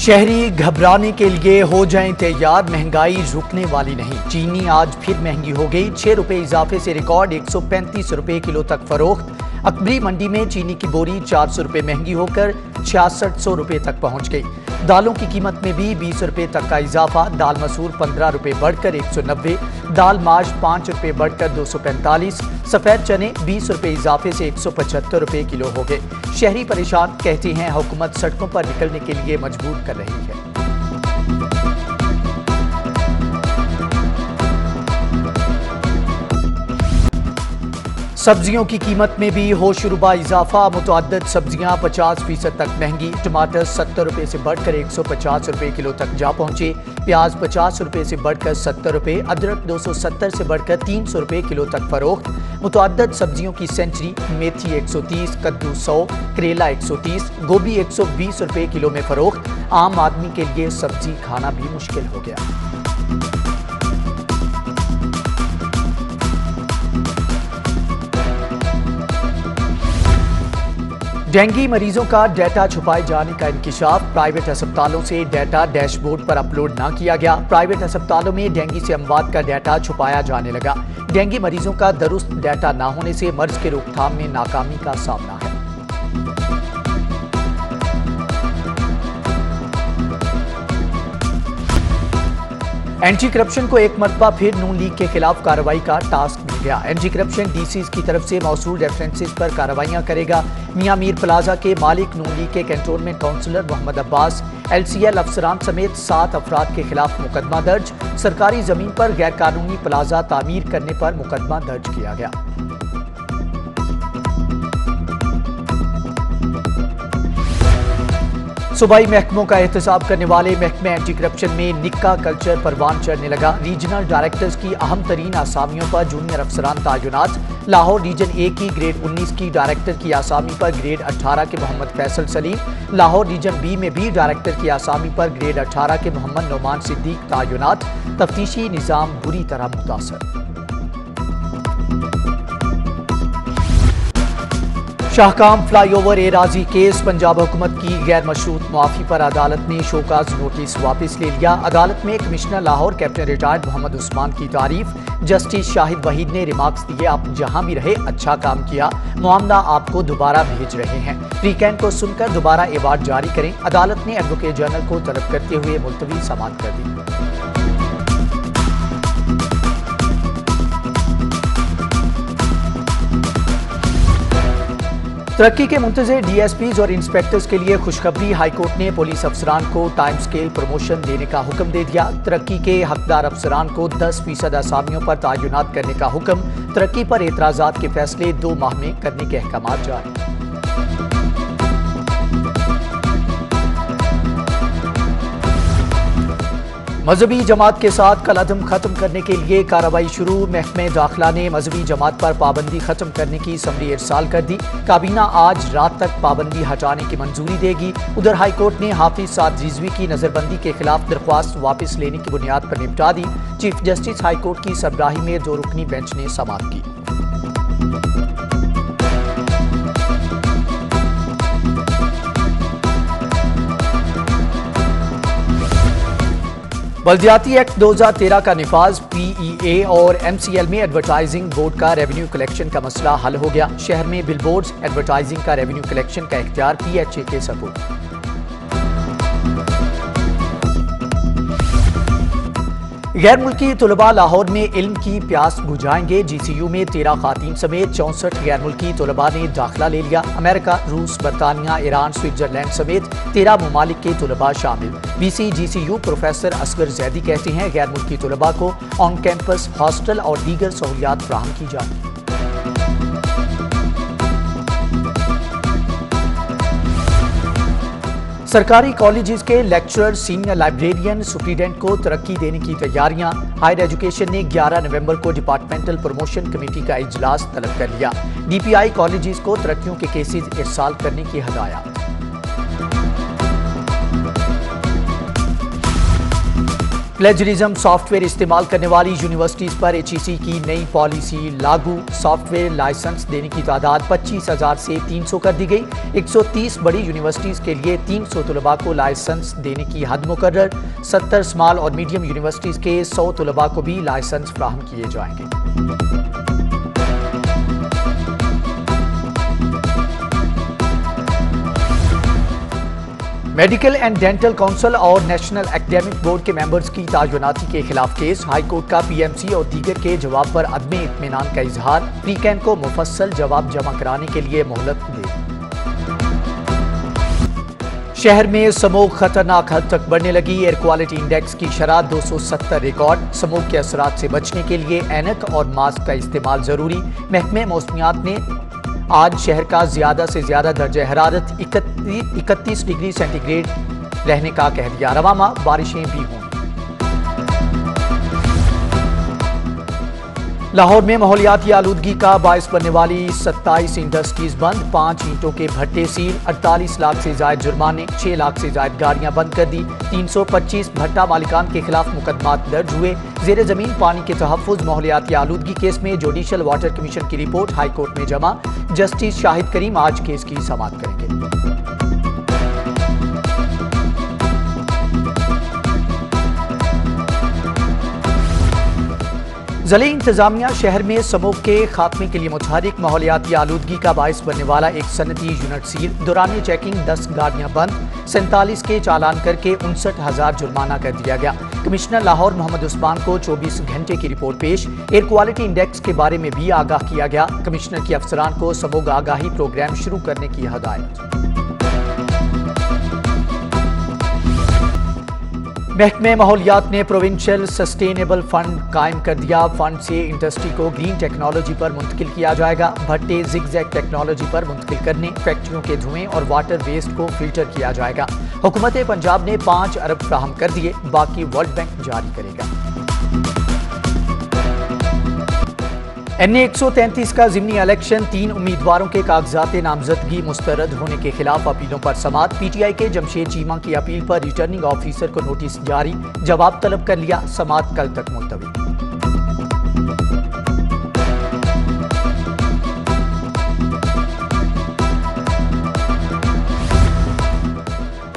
शहरी घबराने के लिए हो जाएं तैयार, महंगाई रुकने वाली नहीं। चीनी आज फिर महंगी हो गई, 6 रुपए इजाफे से रिकॉर्ड 135 रुपए किलो तक फरोख्त। अकबरी मंडी में चीनी की बोरी 400 रुपए महंगी होकर 6600 रुपए तक पहुंच गई। दालों की कीमत में भी 20 रुपए तक का इजाफा। दाल मसूर 15 रुपए बढ़कर 190, दाल माश 5 रुपए बढ़कर 245, सफेद चने 20 रुपए इजाफे से 175 रुपए किलो हो गए। शहरी परेशान, कहते हैं हुकूमत सड़कों पर निकलने के लिए मजबूर कर रही है। सब्जियों की कीमत में भी होशरुबा इजाफा। मुतअद्दिद सब्जियां 50% तक महंगी। टमाटर 70 रुपए से बढ़कर 150 रुपए किलो तक जा पहुंचे। प्याज 50 रुपए से बढ़कर 70 रुपए, अदरक 270 से बढ़कर 300 रुपए किलो तक फरोख्त। मुतअद्दिद सब्जियों की सेंचुरी, मेथी 130, कद्दू 100, करेला 130, गोभी 120 रुपए किलो में फरोख्त। आम आदमी के लिए सब्जी खाना भी मुश्किल हो गया। डेंगू मरीजों का डेटा छुपाए जाने का इंकिशाफ। प्राइवेट अस्पतालों से डेटा डैशबोर्ड पर अपलोड न किया गया। प्राइवेट अस्पतालों में डेंगू से अमवात का डेटा छुपाया जाने लगा। डेंगू मरीजों का दुरुस्त डेटा न होने से मर्ज के रोकथाम में नाकामी का सामना है। एंटी करप्शन को एक मरतबा फिर नून लीग के खिलाफ कार्रवाई का टास्क मिल गया। एंटी करप्शन डीसी की तरफ से मौसूल रेफरेंसेस पर कार्रवाइयां करेगा। मियां मीर प्लाजा के मालिक नून लीग के cantonment councillor Mohammad Abbas, LCL अफसरान समेत 7 अफराद के खिलाफ मुकदमा दर्ज। सरकारी जमीन पर गैर कानूनी प्लाजा तामीर करने पर मुकदमा दर्ज किया गया। सूबाई महकमों का एहतसाब करने वाले महकमे एंटी करप्शन में निक्का कल्चर परवान चढ़ने लगा। रीजनल डायरेक्टर्स की अहम तरीन आसामियों पर जूनियर अफसरान तैनात। लाहौर रीजन ए की ग्रेड 19 की डायरेक्टर की आसामी पर ग्रेड 18 के मोहम्मद फैसल सलीम। लाहौर रीजन बी में भी डायरेक्टर की आसामी पर ग्रेड 18 के मोहम्मद नौमान सिद्दीक तैनात। तफ्तीशी निज़ाम बुरी तरह मुतासर। शाहकाम फ्लाईओवर एराजी केस। पंजाब हुकूमत की गैर मशरूत मुआफी पर अदालत ने शोकाज नोटिस वापस ले लिया। अदालत में commissioner Lahore captain retired Mohammad Usman की तारीफ। जस्टिस शाहिद वहीद ने रिमार्क्स दिए, आप जहां भी रहे अच्छा काम किया, मामला आपको दोबारा भेज रहे हैं। फ्रीकैन को सुनकर दोबारा एवार्ड जारी करें। अदालत ने एडवोकेट जनरल को तलब करते हुए मुलतवी समाअत कर दी। तरक्की के मुंतज़िर DSPs और इंस्पेक्टर्स के लिए खुशखबरी। हाईकोर्ट ने पुलिस अफसरान को टाइम स्केल प्रमोशन देने का हुक्म दे दिया। तरक्की के हकदार अफसरान को 10% असामियों पर तैनात करने का हुक्म। तरक्की पर एतराज़ात के फैसले 2 माह में करने के अहकाम जारी। मजहबी जमात के साथ कलअदम खत्म करने के लिए कार्रवाई शुरू। महकमे दाखिला ने मजहबी जमात पर पाबंदी खत्म करने की समरी इरसाल कर दी। काबीना आज रात तक पाबंदी हटाने की मंजूरी देगी। उधर हाईकोर्ट ने हाफिज साद रिजवी की नजरबंदी के खिलाफ दरख्वास्त वापस लेने की बुनियाद पर निपटा दी। चीफ जस्टिस हाईकोर्ट की सरबराही में 2 रुकनी बेंच ने समाअत की। बल्दियाती एक्ट 2013 का निफाज। PEA और MCL में एडवर्टाइजिंग बोर्ड का रेवेन्यू कलेक्शन का मसला हल हो गया। शहर में बिलबोर्ड्स एडवर्टाइजिंग का रेवेन्यू कलेक्शन का इख्तियार PHA के सपुर्द। गैर मुल्की तुलबा लाहौर में इल्म की प्यास बुझाएंगे। GCU में 13 खातीन समेत 64 गैर मुल्की तुलबा ने दाखिला ले लिया। अमेरिका, रूस, बरतानिया, ईरान, स्विट्जरलैंड समेत 13 ममालिक के तुलबा शामिल। BC GCU professor Asghar Zaidi कहते हैं गैर मुल्की तुलबा को ऑन कैंपस हॉस्टल और दीगर सहूलियात फराहम की जाएंगी। सरकारी कॉलेजेस के लेक्चरर, सीनियर लाइब्रेरियन, सुप्रीडेंट को तरक्की देने की तैयारियां। हायर एजुकेशन ने 11 नवंबर को डिपार्टमेंटल प्रमोशन कमेटी का इजलास तलब कर लिया। DPI कॉलेजेस को तरक्कियों के केसेज इरसाल करने की हदायत। प्लेजरिज्म सॉफ्टवेयर इस्तेमाल करने वाली यूनिवर्सिटीज पर HEC की नई पॉलिसी लागू। सॉफ्टवेयर लाइसेंस देने की तादाद 25,000 से 300 कर दी गई। 130 बड़ी यूनिवर्सिटीज के लिए 300 तलबा को लाइसेंस देने की हद मुकर्रर। 70 स्मॉल और मीडियम यूनिवर्सिटीज के 100 तलबा को भी लाइसेंस फ्राहम किए जाएंगे। मेडिकल एंड डेंटल काउंसिल और नेशनल एकेडमिक बोर्ड के मेंबर्स की तायुनाती के खिलाफ केस। हाई कोर्ट का PMC और दीगर के जवाब पर अदम इत्मीनान का इजहार। प्री-कैन को मुफस्सल जवाब जमा कराने के लिए मोहलत दे। शहर में स्मोक खतरनाक हद तक बढ़ने लगी। एयर क्वालिटी इंडेक्स की शरह 270 रिकॉर्ड। स्मोक के असरात से बचने के लिए ऐनक और मास्क का इस्तेमाल जरूरी। महकमे मौसमियात ने आज शहर का ज्यादा से ज्यादा दर्जा हरारत 31 डिग्री सेंटीग्रेड रहने का कह दिया। रवामा बारिशें भी होंगी। लाहौर में माहौलियाती आलूदगी का बायस बनने वाली 27 इंडस्ट्रीज बंद। 5 ईंटों के भट्टे सील। 48 लाख से जायद जुर्माने। 6 लाख से जायद गाड़ियां बंद कर दी। 325 भट्टा मालिकान के खिलाफ मुकदमात दर्ज हुए। जेर जमीन पानी के तहफ्फुज माहौलियाती आलूदगी केस में जुडिशल वाटर कमीशन की रिपोर्ट हाई कोर्ट में जमा। जस्टिस शाहिद करीम आज केस की समाअत करेंगे। ज़िले इंतजामिया शहर में स्मोक के खात्मे के लिए मुतहरिक। माहौलियाती आलूदगी का बायस बनने वाला एक सनती यूनिट सील। दौरान चेकिंग 10 गाड़ियां बंद। 47 के चालान करके 59,000 जुर्माना कर दिया गया। कमिश्नर लाहौर मोहम्मद उस्मान को 24 घंटे की रिपोर्ट पेश। एयर क्वालिटी इंडेक्स के बारे में भी आगाह किया गया। कमिश्नर की अफसरान को स्मोक आगाही प्रोग्राम शुरू करने की हदायत। महकमे माहौलियात ने प्रोविंशियल सस्टेनेबल फंड कायम कर दिया। फंड से इंडस्ट्री को ग्रीन टेक्नोलॉजी पर मुंतकिल किया जाएगा। भट्टे जिगजैग टेक्नोलॉजी पर मुंतकिल करने, फैक्ट्रियों के धुएं और वाटर वेस्ट को फिल्टर किया जाएगा। हुकूमत पंजाब ने 5 अरब फ्राहम कर दिए, बाकी वर्ल्ड बैंक जारी करेगा। NA 133 का ज़िमनी इलेक्शन। 3 उम्मीदवारों के कागजात नामजदगी मुस्तरद होने के खिलाफ अपीलों पर समाअत। PTI के जमशेद चीमा की अपील पर रिटर्निंग ऑफिसर को नोटिस जारी। जवाब तलब कर लिया। समाअत कल तक मुलतवी।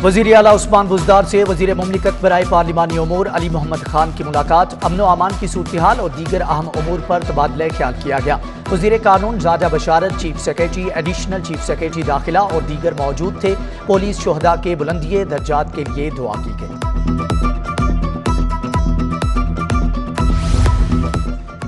वज़ीर आला उस्मान बुज़दार से वज़ीर मुमलिकत बराए पार्लिमानी उमूर अली मोहम्मद खान की मुलाकात। अमन व अमान की सूरत हाल और दीगर अहम उमूर पर तबादला ख्याल किया गया। वज़ीर कानून ज़ादा Basharat, chief secretary, additional chief secretary दाखिला और दीगर मौजूद थे। पुलिस शोहदा के बुलंदिए दर्जात के लिए दुआ की गई।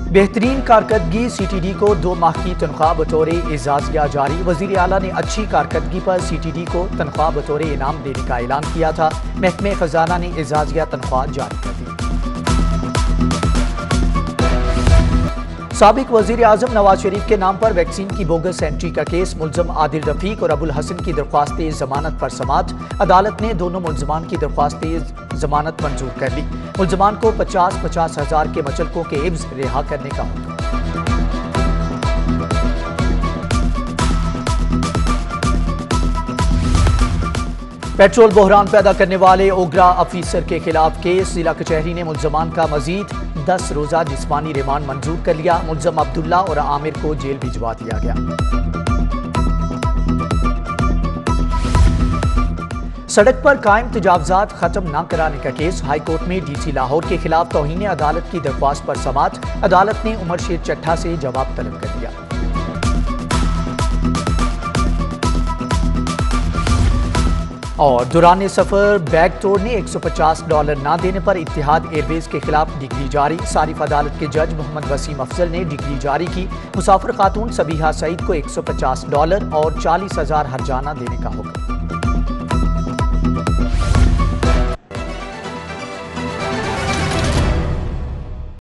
बेहतरीन कारकर्दगी। CTD को 2 माह की तनख्वाह बतौर एजाजिया जारी। वज़ीर आला ने अच्छी कारकर्दगी पर CTD को तनख्वाह बतौर इनाम देने का ऐलान किया था। महकमे खजाना ने एजाजिया तनख्वाह जारी कर दी। साबिक वज़ीर आज़म नवाज शरीफ के नाम पर वैक्सीन की बोगस एंट्री का केस। मुल्ज़म आदिल रफीक और अबुल हसन की दरख्वास्त जमानत पर समाअत। अदालत ने दोनों मुल्ज़मान की दरख्वास्त जमानत मंजूर कर ली। मुल्ज़मान को 50-50 हज़ार के मचलकों के इब्ज़ रिहा करने का हुक्म। पेट्रोल बहरान पैदा करने वाले ओगरा अफीसर के खिलाफ केस। जिला कचहरी ने मुल्ज़मान का मजीद 10 रोज़ा जिस्मानी रिमांड मंजूर कर लिया। मुल्ज़म अब्दुल्ला और आमिर को जेल भिजवा दिया गया। सड़क पर कायम तजावुज़ात खत्म न कराने का केस। हाई कोर्ट में DC लाहौर के खिलाफ तौहीन अदालत की दरख्वास्त पर समाअत। अदालत ने उमर शेर चट्ठा से जवाब तलब कर दिया। और दौरान सफर बैग तोड़ने $150 ना देने पर इत्तेहाद एयरवेज के खिलाफ डिग्री जारी। सारिफ अदालत के जज मोहम्मद वसीम अफजल ने डिग्री जारी की। मुसाफिर खातून सबीहा सईद को $150 और 40,000 हर्जाना देने का हुक्म।